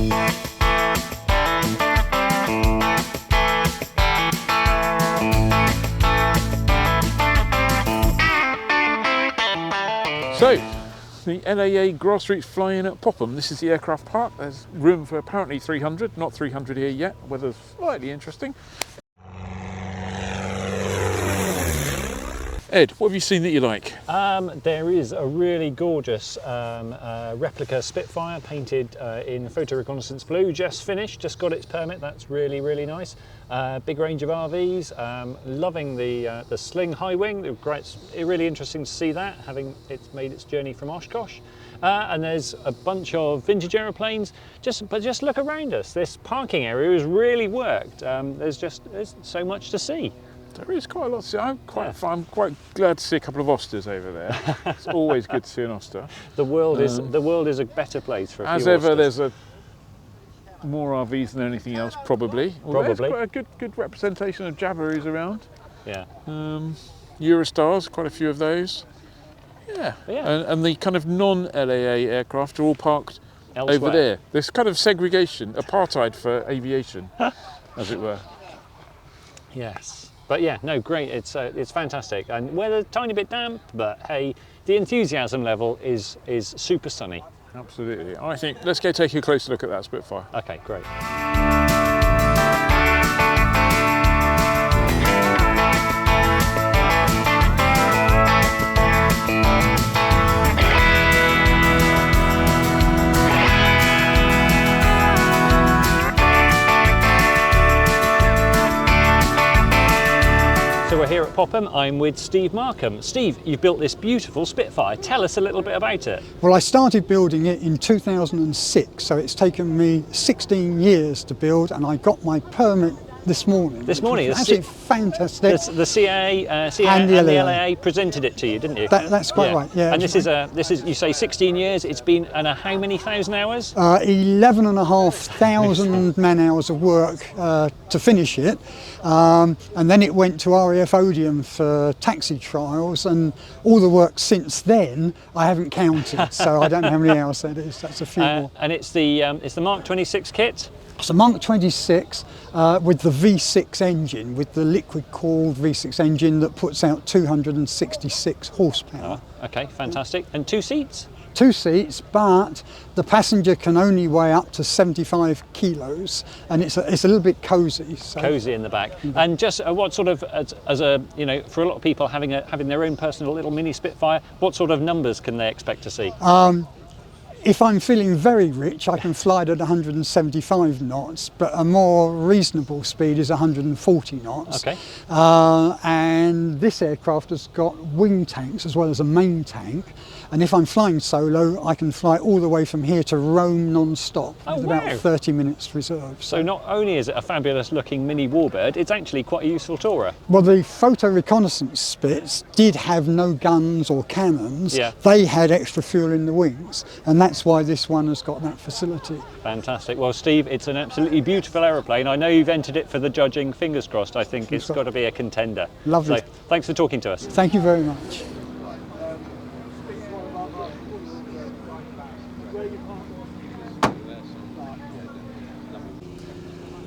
So, the LAA Grass Roots Fly-In at Popham. This is the aircraft park. There's room for apparently 300, not 300 here yet. Weather's slightly interesting. Ed, what have you seen that you like? There is a really gorgeous replica Spitfire painted in photo reconnaissance blue, just finished, just got its permit. That's really, really nice. Big range of RVs, loving the sling high wing. It's really interesting to see that, having it's made its journey from Oshkosh. And there's a bunch of vintage aeroplanes. But just look around us. This parking area has really worked. There's so much to see. There is quite a lot to see. I'm quite glad to see a couple of Osters over there. It's always good to see an Oster. The world is a better place for a as few ever. Osters. There's more RVs than anything else, probably. There's quite a good representation of Jabiroos around. Yeah. Eurostars, quite a few of those. Yeah. And the kind of non-LAA aircraft are all parked elsewhere. Over there. This kind of segregation, apartheid for aviation, as it were. Yes. But yeah, no, great. It's fantastic, and weather a tiny bit damp, but hey, the enthusiasm level is super sunny. Absolutely. I think let's go take a closer look at that Spitfire. Okay, great. So we're here at Popham. I'm with Steve Markham. Steve, you've built this beautiful Spitfire. Tell us a little bit about it. Well, I started building it in 2006, so it's taken me 16 years to build, and I got my permit this morning. This morning? It's absolutely fantastic. The CAA and the LAA presented it to you, didn't you? That's quite right, yeah. And this is, you say 16 years, it's been, how many thousand hours? 11,500 man hours of work to finish it. And then it went to RAF Odium for taxi trials, and all the work since then I haven't counted, so I don't know how many hours that is. That's a few more. And it's the Mark 26 kit? It's a Mark 26 with the V6 engine, with the liquid-cooled V6 engine that puts out 266 horsepower. Oh, okay, fantastic. And 2 seats? 2 seats, but the passenger can only weigh up to 75 kilos, and it's a little bit cosy. So. Cosy in the back. Mm-hmm. And just what sort of, as a for a lot of people having their own personal little mini Spitfire, what sort of numbers can they expect to see? If I'm feeling very rich, I can fly it at 175 knots, but a more reasonable speed is 140 knots. Okay. And this aircraft has got wing tanks as well as a main tank. And if I'm flying solo, I can fly all the way from here to Rome non-stop with about 30 minutes reserve. So not only is it a fabulous looking mini warbird, it's actually quite a useful tourer. Well, the photo reconnaissance Spits did have no guns or cannons. Yeah. They had extra fuel in the wings, and that's why this one has got that facility. Fantastic. Well, Steve, it's an absolutely beautiful aeroplane. I know you've entered it for the judging. Fingers crossed. I think it's got to be a contender. Lovely. So, thanks for talking to us. Thank you very much.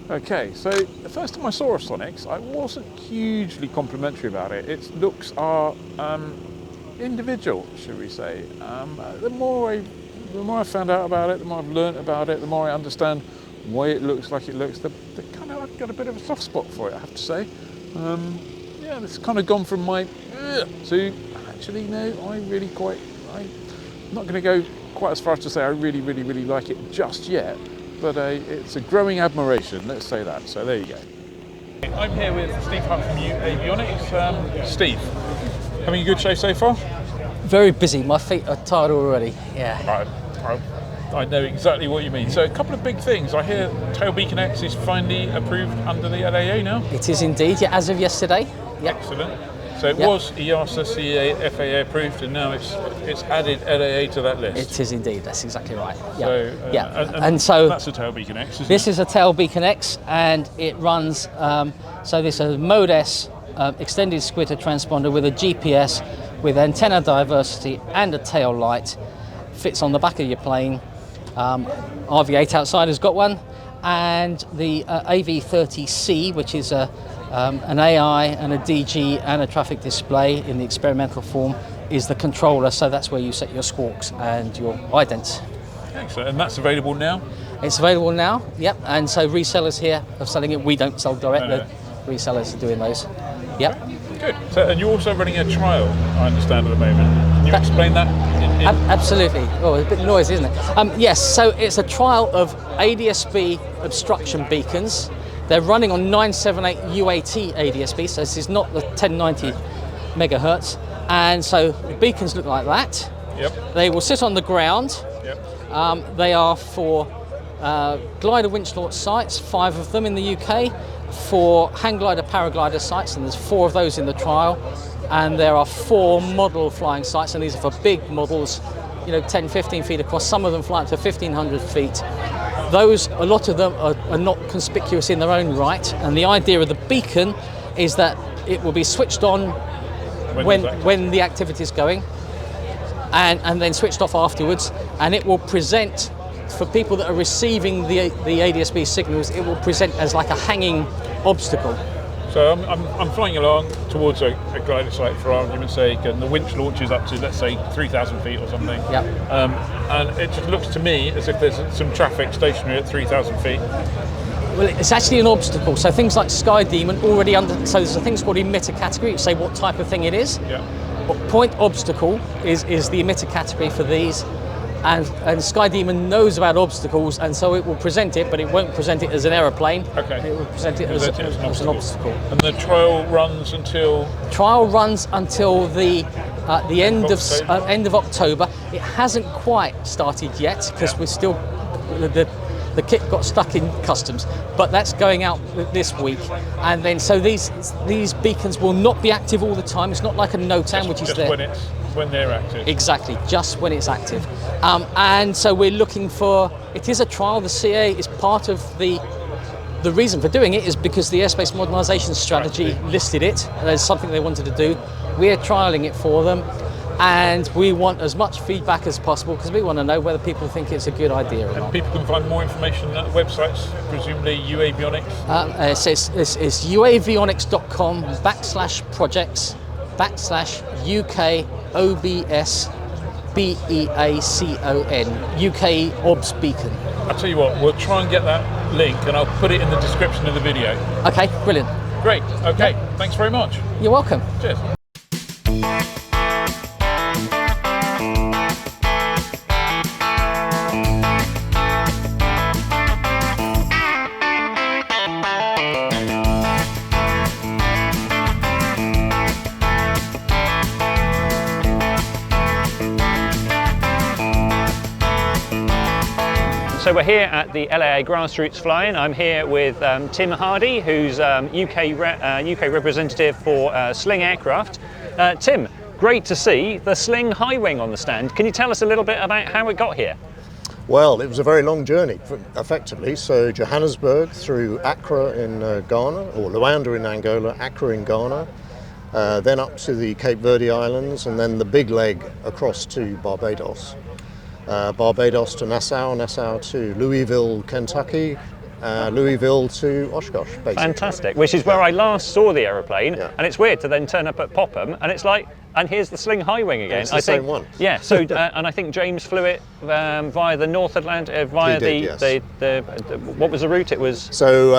Okay, so the first time I saw a Sonix, I wasn't hugely complimentary about it. Its looks are individual, should we say. The more I found out about it, the more I've learnt about it, the more I understand why it looks like it looks. I've got a bit of a soft spot for it, I have to say. Yeah, it's kind of gone from my to actually no, I'm not going to go quite as far as to say I really, really, really like it just yet. But it's a growing admiration, let's say that. So there you go. I'm here with Steve Hunt from Avionics. Steve, having a good show so far? Very busy. My feet are tired already. Yeah. I know exactly what you mean. So a couple of big things. I hear Tail Beacon X is finally approved under the LAA now. It is indeed. Yeah, as of yesterday. Yep. Excellent. So it was EASA, CA, FAA approved, and now it's added LAA to that list. It is indeed. That's exactly right. Yeah. So, and so that's a Tail Beacon X. This is a Tail Beacon X, and it runs. So this is a Mode S extended squitter transponder with a GPS, with antenna diversity and a tail light. Fits on the back of your plane. RV8 outside has got one, and the AV30C, which is an AI and a DG and a traffic display in the experimental form, is the controller, so that's where you set your squawks and your idents. Excellent, and that's available now? It's available now, yep, and so resellers here are selling it. We don't sell direct, No. resellers are doing those. Yep. Good. So, and you're also running a trial, I understand, at the moment. Can you explain that? Absolutely. Oh, it's a bit noisy, isn't it? Yes, so it's a trial of Adsb obstruction beacons. They're running on 978 UAT Adsb, so this is not the 1090 megahertz. And so the beacons look like that. Yep. They will sit on the ground. Yep. They are for glider winch launch sites, 5 of them in the UK, for hang glider paraglider sites, and there's 4 of those in the trial, and there are 4 model flying sites, and these are for big models, 10, 15 feet across. Some of them fly up to 1,500 feet. Those, a lot of them are not conspicuous in their own right, and the idea of the beacon is that it will be switched on when the activity is going, and then switched off afterwards, and it will present, for people that are receiving the Adsb signals, it will present as like a hanging obstacle. So I'm flying along towards a glider site, for argument's sake, and the winch launches up to, let's say, 3,000 feet or something. Yep. And it just looks to me as if there's some traffic stationary at 3,000 feet. Well, it's actually an obstacle. So things like Sky Demon already so there's a thing called emitter category, you say what type of thing it is. Yeah. But point obstacle is the emitter category for these. And Sky Demon knows about obstacles, and so it will present it, but it won't present it as an aeroplane. Okay. It will present it as an obstacle. And the trial runs until? Trial runs until the end of October. It hasn't quite started yet because we're still the kit got stuck in customs, but that's going out this week. And then so these beacons will not be active all the time. It's not like a NOTAM, which is just there. When they're active. Exactly, just when it's active. And so we're looking for, it is a trial. The CA is part of the reason for doing it is because the airspace modernisation strategy listed it as something they wanted to do. We're trialling it for them, and we want as much feedback as possible because we want to know whether people think it's a good idea or not. People can find more information at websites, presumably UAvionics. It's uavionics.com/projects/UK OBS BEACON, UK OBS beacon. I'll tell you what, we'll try and get that link and I'll put it in the description of the video. Okay, brilliant. Great, okay, thanks very much. You're welcome. Cheers. So we're here at the LAA Grass Roots Fly-In. I'm here with Tim Hardy, who's UK representative for Sling Aircraft. Tim, great to see the Sling High Wing on the stand. Can you tell us a little bit about how it got here? Well, it was a very long journey, effectively. So Johannesburg through Accra in Ghana, or Luanda in Angola, Accra in Ghana, then up to the Cape Verde Islands, and then the big leg across to Barbados. Barbados to Nassau, Nassau to Louisville, Kentucky, Louisville to Oshkosh, basically. Fantastic, which is where I last saw the aeroplane, Yeah. and it's weird to then turn up at Popham, and it's like, and here's the Sling High Wing again. It's the same one. Yeah, so, and I think James flew it via the North Atlantic, via He did, yes. what was the route? It was... So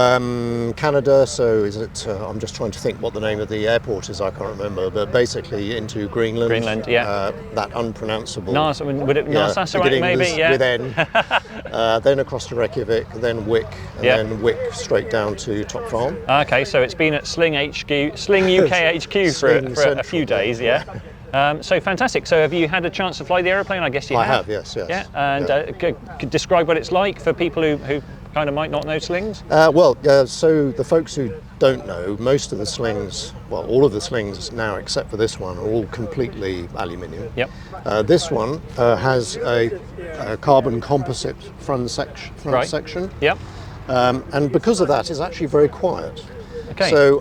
Canada, so is it, I'm just trying to think what the name of the airport is, I can't remember, but basically into Greenland. Greenland, yeah. That unpronounceable. Would it Narsassuaq beginning maybe? Yeah. with N. Then across to Reykjavik, then Wick, and Yeah. then Wick straight down to Top Farm. Okay, so it's been at Sling UK HQ for a few days, yeah. So fantastic. So have you had a chance to fly the aeroplane? I guess you have. I have, yes. Yeah, and could describe what it's like for people who kind of might not know slings? So the folks who don't know, most of the slings, well, all of the slings now except for this one, are all completely aluminium. Yep. This one has a carbon composite front section. Yep. And because of that, it's actually very quiet. Okay. So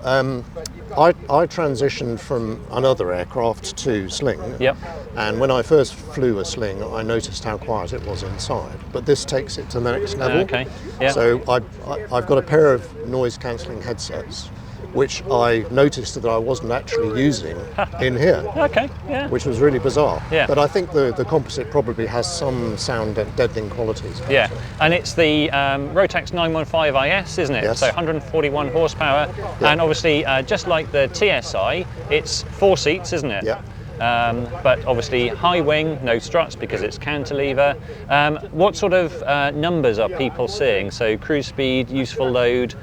I transitioned from another aircraft to Sling. Yep. And when I first flew a Sling, I noticed how quiet it was inside. But this takes it to the next level. Okay. Yeah. So I've got a pair of noise cancelling headsets, which I noticed that I wasn't actually using in here. Okay. Yeah. Which was really bizarre. Yeah. But I think the composite probably has some sound deadening qualities. Yeah, and it's the Rotax 915IS, isn't it? Yes. So 141 horsepower, Yeah. and obviously, just like the TSI, it's 4 seats, isn't it? Yeah. But obviously high wing, no struts because it's cantilever. What sort of numbers are people seeing? So cruise speed, useful load,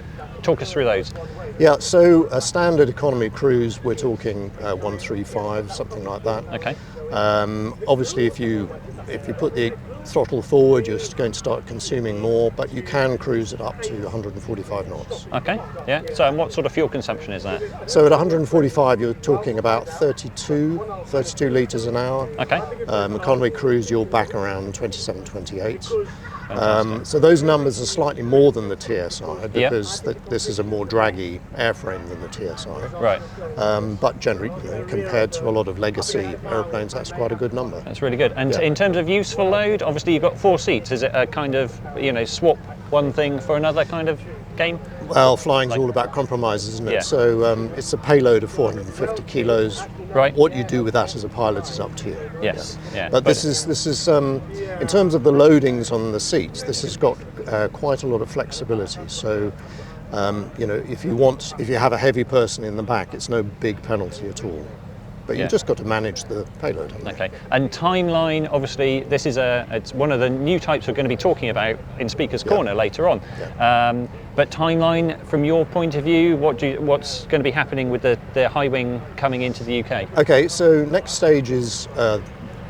talk us through those. Yeah, so a standard economy cruise, we're talking 135, something like that. Okay. Obviously, if you put the throttle forward, you're going to start consuming more, but you can cruise it up to 145 knots. Okay, yeah. So and what sort of fuel consumption is that? So at 145, you're talking about 32 litres an hour. Okay. Economy cruise, you're back around 27, 28. So those numbers are slightly more than the TSI because this is a more draggy airframe than the TSI. Right. But generally, compared to a lot of legacy aeroplanes, that's quite a good number. That's really good. And Yeah. in terms of useful load, obviously you've got 4 seats. Is it a kind of, swap one thing for another kind of game? Well, flying's all about compromise, isn't it? Yeah. So it's a payload of 450 kilos. Right. What you do with that as a pilot is up to you. Yes. Yeah. But this is in terms of the loadings on the seats, this has got quite a lot of flexibility. So if you have a heavy person in the back, it's no big penalty at all. But Yeah. you've just got to manage the payload. Okay. And timeline, obviously, this is it's one of the new types we're going to be talking about in Speaker's Corner later on. Yeah. But timeline, from your point of view, what's going to be happening with the high wing coming into the UK? Okay, so next stage is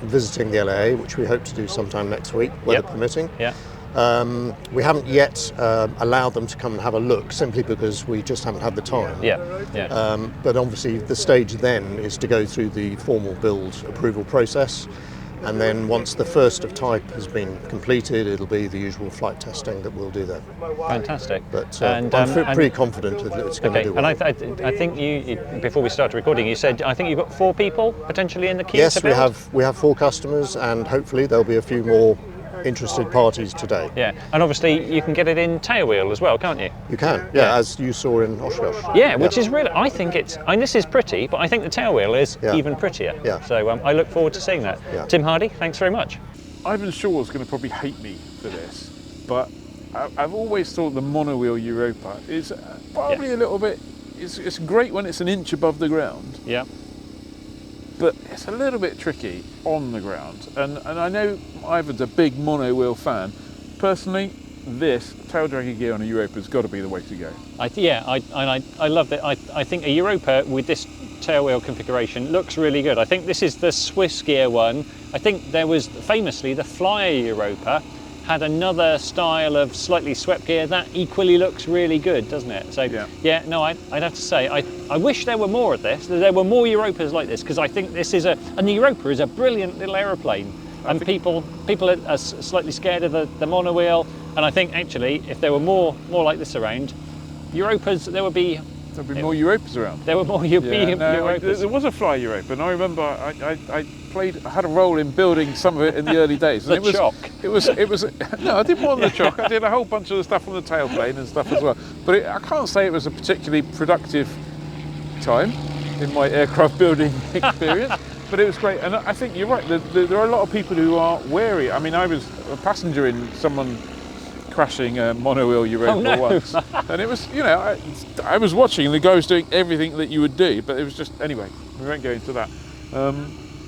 visiting the LAA, which we hope to do sometime next week, weather permitting. Yeah. We haven't yet allowed them to come and have a look, simply because we just haven't had the time. Yeah. Yeah. But obviously the stage then is to go through the formal build approval process, and then once the first of type has been completed, it'll be the usual flight testing that we'll do then. Fantastic. But And, I'm pretty confident that it's going to Okay, do well. and I think you before we started recording, you said I think you've got 4 people potentially in the queue. Yes, to we build? have 4 customers, and hopefully there'll be a few more interested parties today. Yeah, and obviously you can get it in tailwheel as well, can't you? You can, yeah, as you saw in Oshkosh. Yeah, which is really, I think this is pretty, but I think the tailwheel is even prettier. Yeah. So I look forward to seeing that. Yeah. Tim Hardy, thanks very much. Ivan Shaw's going to probably hate me for this, but I've always thought the monowheel Europa is probably a little bit. It's great when it's an inch above the ground, Yeah. but it's a little bit tricky on the ground. And I know Ivan's a big monowheel fan. Personally, this tail draggy gear on a Europa has got to be the way to go. I love it. I think a Europa with this tailwheel configuration looks really good. I think this is the Swiss gear one. I think there was famously the Flyer Europa had another style of slightly swept gear that equally looks really good, doesn't it? So I'd have to say I wish there were more of this. There were more Europas like this, because I think this is and the Europa is a brilliant little aeroplane, and people are slightly scared of the monowheel. And I think actually if there were more like this around, Europas, there would be more Europas around. There were more Europas. There was a Fly Europa, and I remember I had a role in building some of it in the early days. And Chock. It was no, I did more than the chock. I did a whole bunch of the stuff on the tailplane and stuff as well. But I can't say it was a particularly productive time in my aircraft building experience. But it was great, and I think you're right. There are a lot of people who are wary. I mean, I was a passenger in someone crashing a monowheel Europa once, and it was, I was watching, and the guy was doing everything that you would do, but it was just, anyway, we won't go into that.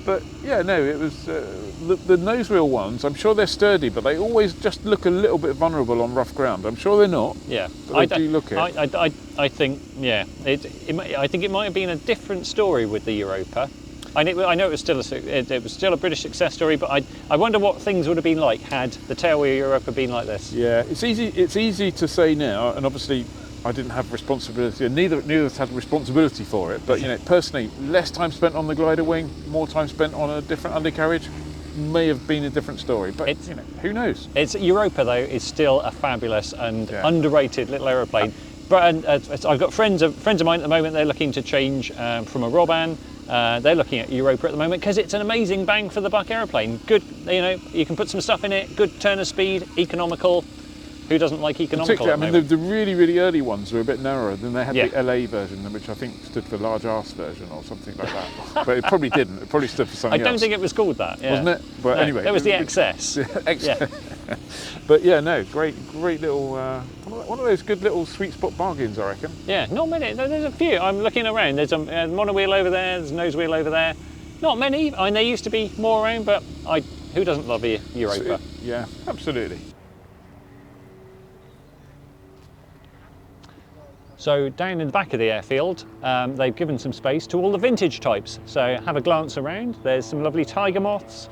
But yeah, no, it was the nose wheel ones. I'm sure they're sturdy, but they always just look a little bit vulnerable on rough ground. I'm sure they're not. Yeah, but they do look it. I think I think it might have been a different story with the Europa. I know it was still a British success story, but I wonder what things would have been like had the tailwheel Europa been like this. Yeah, it's easy to say now, and obviously I didn't have responsibility, and neither of us had responsibility for it. But personally, less time spent on the glider wing, more time spent on a different undercarriage, may have been a different story. But who knows? Europa though is still a fabulous and underrated little aeroplane. I've got friends of mine at the moment. They're looking to change from a Roban. They're looking at Europa at the moment because it's an amazing bang for the buck aeroplane. Good, you know, you can put some stuff in it. Good turn of speed, economical. Who doesn't like economical? I mean, the really early ones were a bit narrower. Then they had Yeah. the LA version, which I think stood for large arse version or something like that. But it probably didn't. It probably stood for I something else. don't think it was called that. Yeah. Wasn't it? But No, anyway, there was the XS. Yeah. But yeah, no, great little one of those good little sweet spot bargains, I reckon. Yeah, not many. There's a few. I'm looking around. There's a monowheel over there. There's a nose wheel over there. Not many. I mean, there used to be more around, but who doesn't love a Europa? Yeah, absolutely. So down in the back of the airfield, they've given some space to all the vintage types. So have a glance around. There's some lovely Tiger Moths,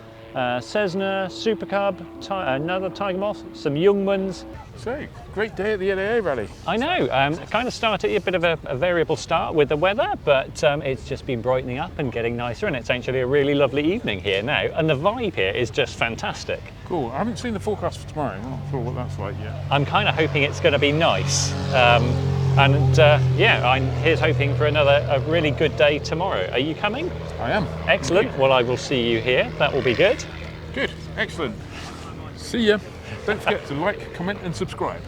Cessna, Super Cub, another Tiger Moth, some young ones. So, great day at the LAA rally. I know, kind of started a bit of a variable start with the weather, but it's just been brightening up and getting nicer, and it's actually a really lovely evening here now, and the vibe here is just fantastic. Cool. I haven't seen the forecast for tomorrow. I'm not sure what that's like yet. I'm kind of hoping it's going to be nice. Here's hoping for a really good day tomorrow. Are you coming? I am. Excellent. Indeed. Well, I will see you here. That will be good. Good. Excellent. See ya. Don't forget to like, comment and subscribe.